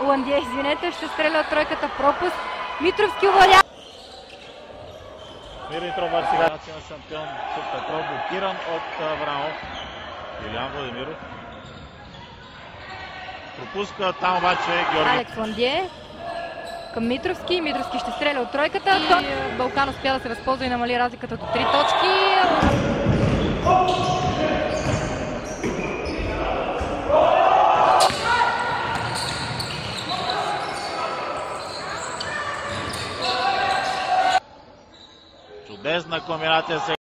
Ландия, извинете, ще стреля от тройката в пропуск. Митровски овладя. Димитров обаче сега на шампион Петров, блокиран от Аврамов. Илиан Владимиров пропуска, там обаче Георги. Алекс Ландие към Митровски. Митровски ще стреля от тройката. Балкан успя да се възползва и намали разликата до 3 точки. Чудесна комбинация сега.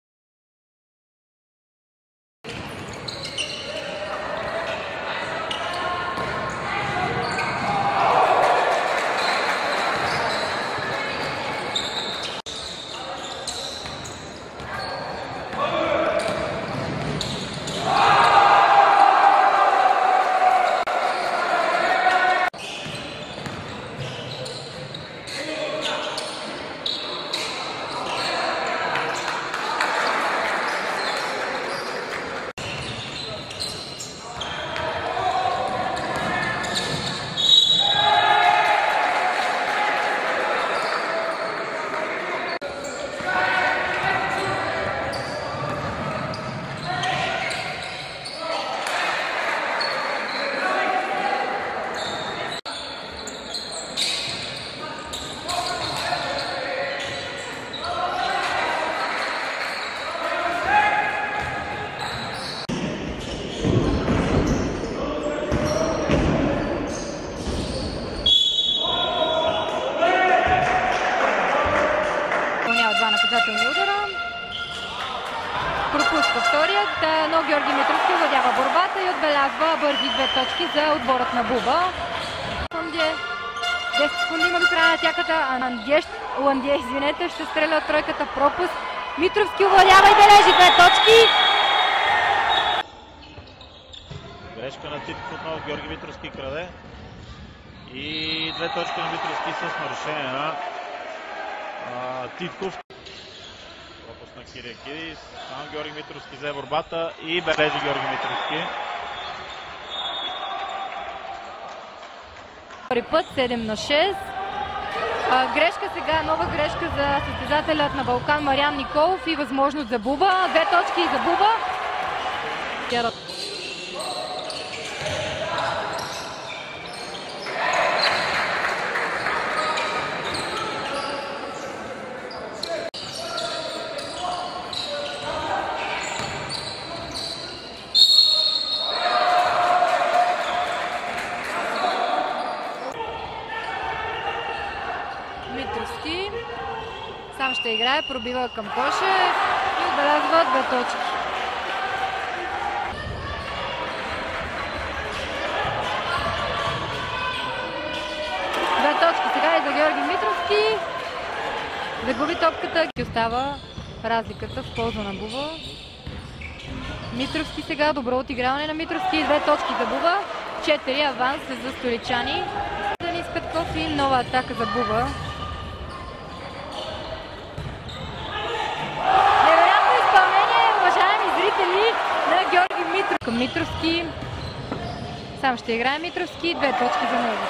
Пропуска вторият, но Георги Митровски овладява борбата и отбелязва бързи 2 точки за отборът на Буба. 10 секунди има до края на тяката. Ландия, извинете, ще стреля от тройката в пропуск. Митровски овладява и бележи 2 точки. Грешка на Титков отново, Георги Митровски краде. И 2 точки на Митровски с нарушение на Титков. Пропуск на Кириакидис. Само Георги Митровски взе борбата и бележи Георги Митровски. Втори път, 7-6. Грешка сега, нова грешка за състезателят на Балкан Мариан Николов и възможност за Буба. 2 точки за Буба. Митровски сам ще играе, пробива към коша и отбелязва 2 точки. Сега и за Георги Митровски. Загуби топката и остава разликата в полза на Буба. Митровски сега, добро отиграване на Митровски, 2 точки за Буба, 4 аванс за столичани. Денис Петков и нова атака за Буба. Невероятно изпълнение, уважаеми зрители, на Георги Митров. Към Митровски. Сам ще играе Митровски, 2 точки за него.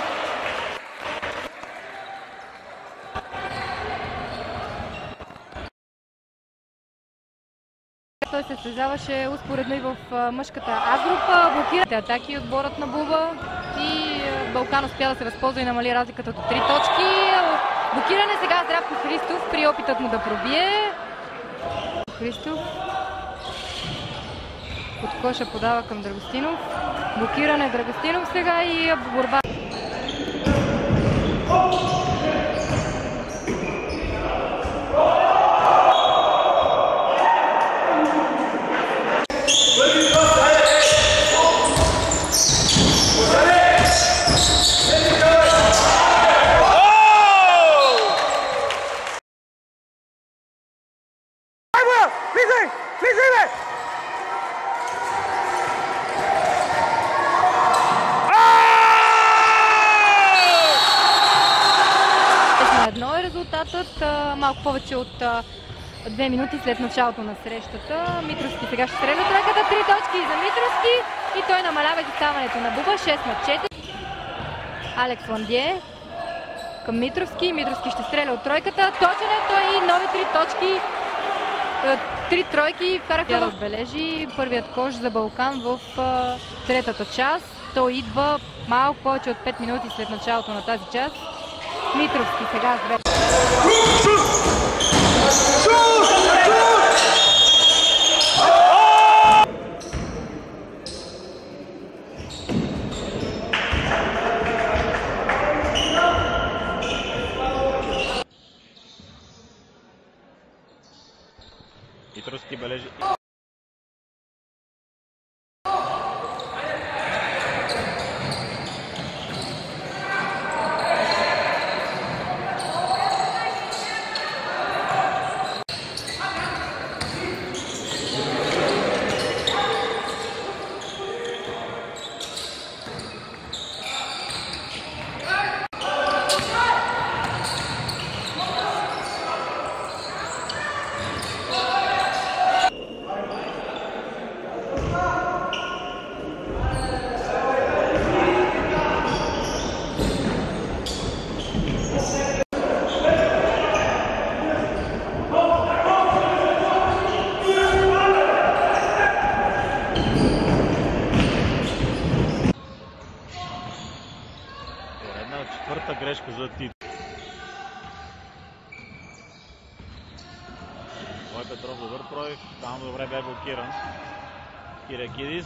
Той се състезаваше успоредно и в мъжката А-група. Блокирате атаки отборът на Буба и Балкан успя да се възползва и намали разликата до 3 точки. Блокиране сега Здравко Христов при опитът му да пробие. Христов под коша подава към Драгостинов. Блокиране Драгостинов сега и борба. Едно е резултатът, малко повече от 2 минути след началото на срещата. Митровски сега ще стреля тройката, 3 точки за Митровски и той намалява изоставането на Буба, 6-4. Алекс Ландие към Митровски. Митровски ще стреля от тройката. Точен е той и нови 3 точки. 3 тройки вкараха да отбележи първият кош за Балкан в третата част. Той идва малко повече от 5 минути след началото на тази част. Митровски сега с две. Митровски бележи. Четвърта грешка за Тит. Мой Петров добър пробив, там добре бе блокиран. Кирякидис,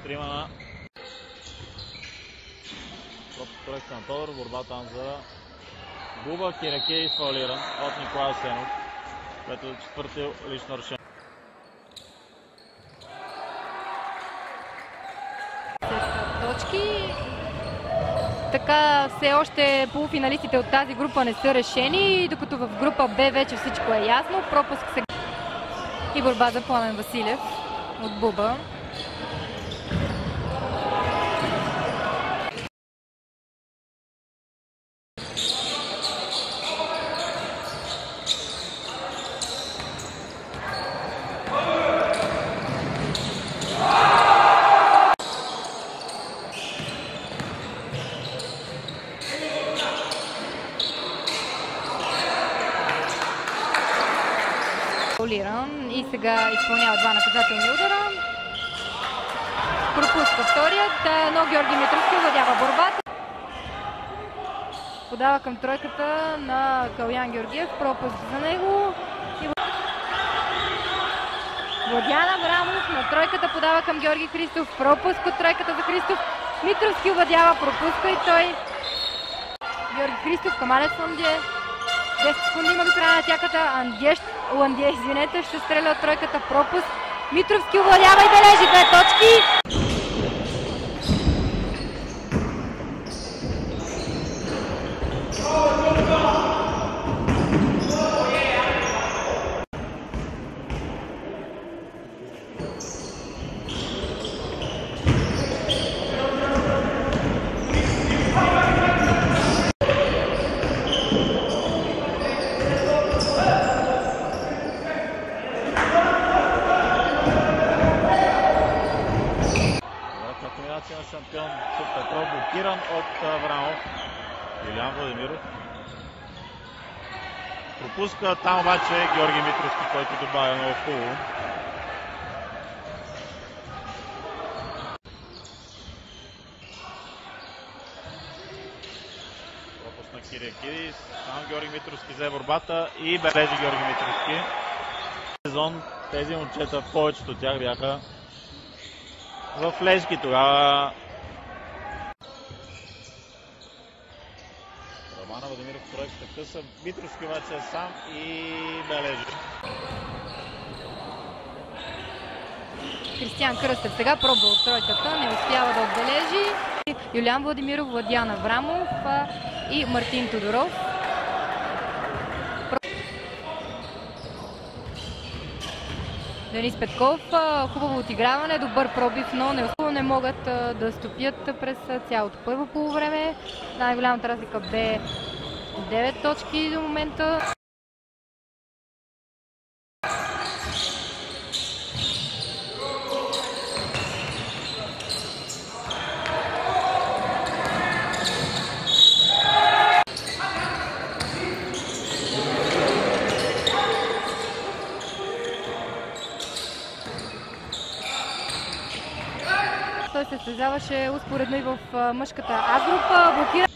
трима на проекта на Тодор, борба там за Буба. Кирякидис фаулиран от Николай Сенов, което е четвърто лично решение. Точки. Така все още полуфиналистите от тази група не са решени, докато в група Б вече всичко е ясно. Пропуск сега и борба за Пламен Василев от Буба. И сега изпълнява два наказателни удара. Пропуска вторият, но Георги Митровски овладява борбата. Подава към тройката на Калян Георгиев, пропуск за него. Владян Аврамов на тройката подава към Георги Христов, пропуск от тройката за Христов. Митровски овладява, пропуска и той. Георги Христов към Алекс Ландие. 10 секунди има до края на тяката. Ландие, извинете, ще стреля от тройката, пропуск. Митровски овладява и бележи 2 точки. Шампион Петров блокиран от Аврамов. Юлиан Владимиров пропуска, там обаче Георги Митровски, който добавя много хубаво. Пропуск на Кирякидис, там Георги Митровски взе борбата и бележи Георги Митровски. Сезон тези момчета, повечето от тях бяха в лежки тогава. Романа Владимиров проекта къса, Митровски обаче е сам и бележи. Кристиян Кръстев сега пробва от тройката, не успява да отбележи. Юлиан Владимиров, Владян Аврамов и Мартин Тодоров. Денис Петков, хубаво отиграване, добър пробив, но не могат да стопят през цялото първо полувреме. Най-голямата разлика бе 9 точки до момента. състезаваше успоредно и в мъжката А група. Блокира.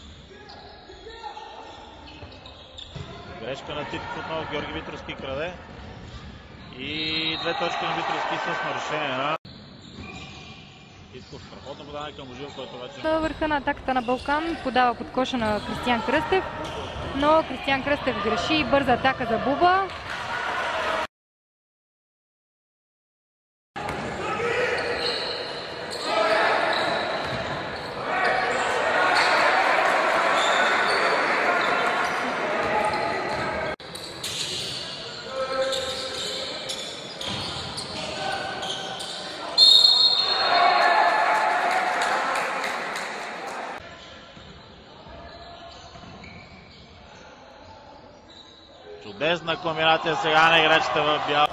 Грешка на Титов отново, Георги Митровски краде. И 2 точки на Митровски с нарушение на Титков. Страхотно подаване към Божилов, който вече... Върха на атаката на Балкан подава под коша на Кристиян Кръстев, но Кристиян Кръстев греши и бърза атака за Буба. Чудесна комбинация сега на играчите в бял.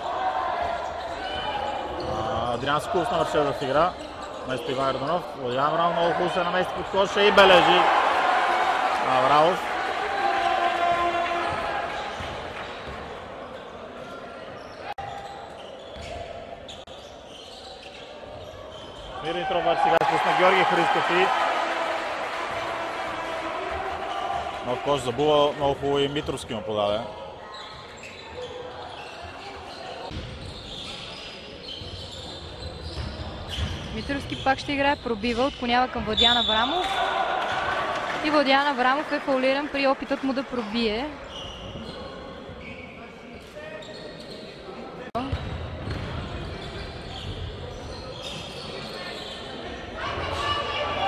Адриан Скулс навършил в игра. Вместо Иван Йорданов. Владимир Аврамов много хубаво се намести под коша и бележи Аврамов. Мирин Тропач сега спусна Георги Христов и нов кош за Буба. Много хубаво и Митровски му подаде. Митровски пак ще играе, пробива, отклонява към Владян Аврамов. И Владян Аврамов е фаулиран при опитът му да пробие.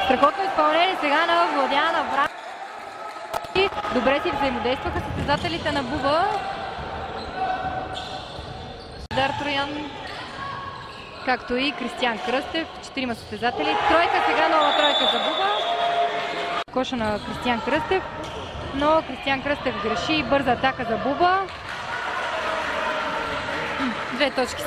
Страхотно изпълнение сега на Владян Аврамов. Добре си взаимодействаха състезателите на Буба. Дар Троян, както и Кристиян Кръстев, 4 състезатели. Тройка сега, нова тройка за Буба. Коша на Кристиян Кръстев, но Кристиян Кръстев греши и бърза атака за Буба. 2 точки.